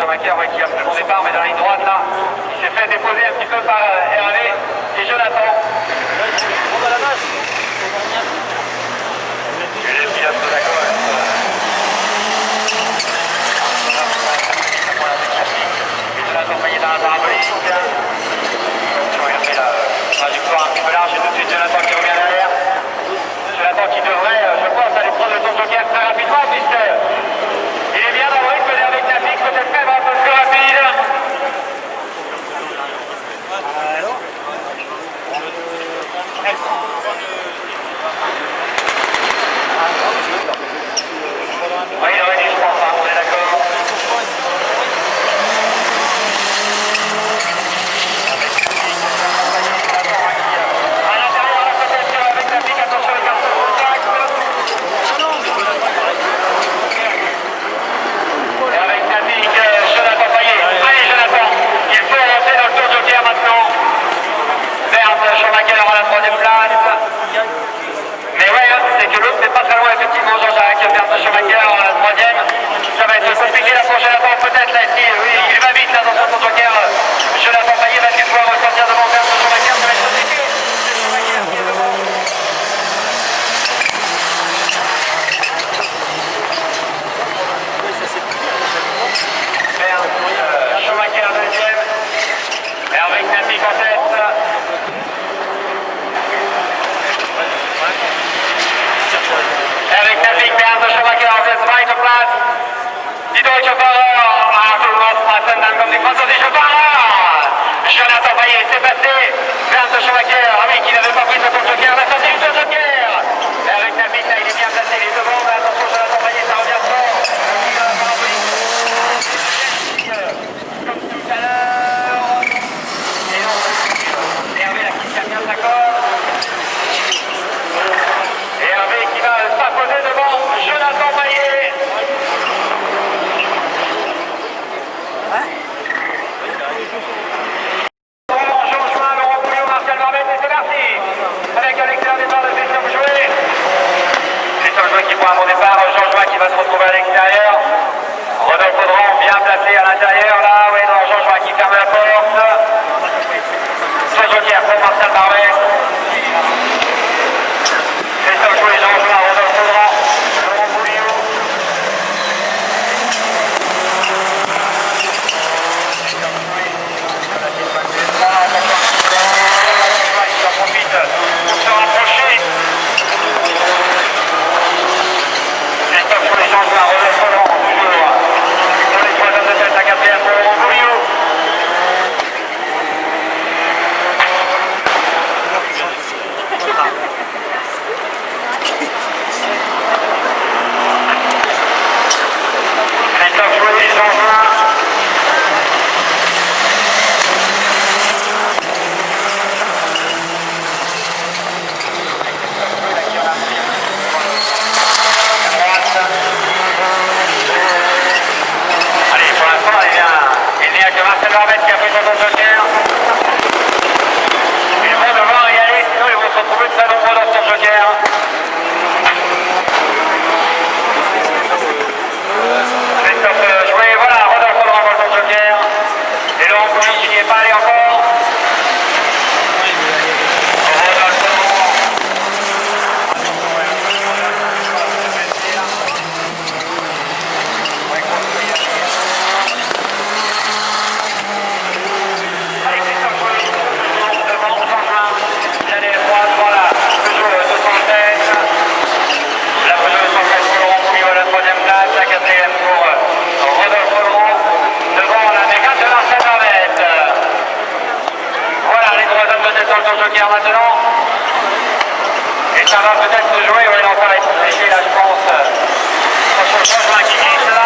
Schumacher qui a pris son départ, mais dans la ligne droite là, il s'est fait déposer un petit peu par Hervé et Jonathan. Et les pilotes de la Corse. Jonathan Payet dans la parabolique. Regardez la trajectoire un petit peu large et tout de suite Jonathan qui revient derrière. Jonathan qui devrait, je pense, aller prendre son joker très rapidement puisque il est bien dans le rythme d'Hervé Knapik, peut-être même un peu plus rapide. Oui, il aurait dit, je pense, on est d'accord. À l'intérieur, la peut-être avec Knapik, attention les garçons, contact. Et avec Knapik, Jonathan Payet. Allez Jonathan, il faut rentrer dans le tour joker maintenant. Bernd Schumacher à la troisième place. Mais ouais, c'est que l'autre n'est pas très loin effectivement Jean-Jacques. Bernd Schumacher à la troisième. Ça va être compliqué là pour Jonathan peut-être là ici. Oui, il va vite là dans son tour joker. Jonathan Payet va-t-il pouvoir ressortir devant Bernd Schumacher? Ça va être compliqué. C'est Schumacher qui est devant. Bernd Schumacher deuxième. Hervé Knapik en tête. Hervé Knapik, Bernd Schumacher auf der zweiten Platz. Die deutsche Fahrer, Arthur Rosmassen, dann kommt die französische Fahrer. Jonathan Payet, c'est passé. Bernd Schumacher, ah oui, qui n'avait pas pris son joker, la sortie du joker. Hervé Knapik, là, il est bien placé, il est devant, mais attention, Jonathan Payet, ça revient fort. Comme tout à l'heure. Et non, Hervé, là, qui tient bien sa corde. Et Hervé qui va s'imposer devant Jonathan Payet. Jean-Join, Laurent Pouliot, Marcel Barbet, et c'est parti. Avec un excellent départ de Christophe Jouet. Christophe Jouet qui prend un bon départ, Jean-Join qui va se retrouver à l'extérieur. Rodolphe Audran bien placé à l'intérieur là. Oui, non, Jean-Join qui ferme la porte. Son joker pour Marcel Barbet. Christophe Jouet, Jean-Join, Rodolphe Audran, Laurent Pouliot. Il en profite pour se rapprocher. Christophe Jouet, Jean-Join, Rodolphe Audran, toujours. Pour les trois hommes de tête, la quatrième pour Laurent Pouliot. Christophe Jouet, Jean-Join. Allez, pour l'instant, il n'y a que Marcel Barbet qui a pris son joker. Ils vont devoir y aller, sinon ils vont se retrouver très nombreux dans son joker. Christophe Jouet, voilà, Rodolphe Audran dans son joker. Et Laurent Pouliot qui n'y est pas allé encore. Rodolphe Audran. Allez, Christophe Jouet, devant Jean-Join. Il y a des trois devant la Peugeot 216. La Peugeot 216 pour Laurent Pouliot à la troisième place, la quatrième pour Rodolphe Audran, devant la Mégane de Marcel Barbet. Voilà les trois hommes de tête dans le joker maintenant. Et ça va peut-être se jouer, oui, non, ça va être compliqué là, je pense. Attention, Jean-Join qui glisse là.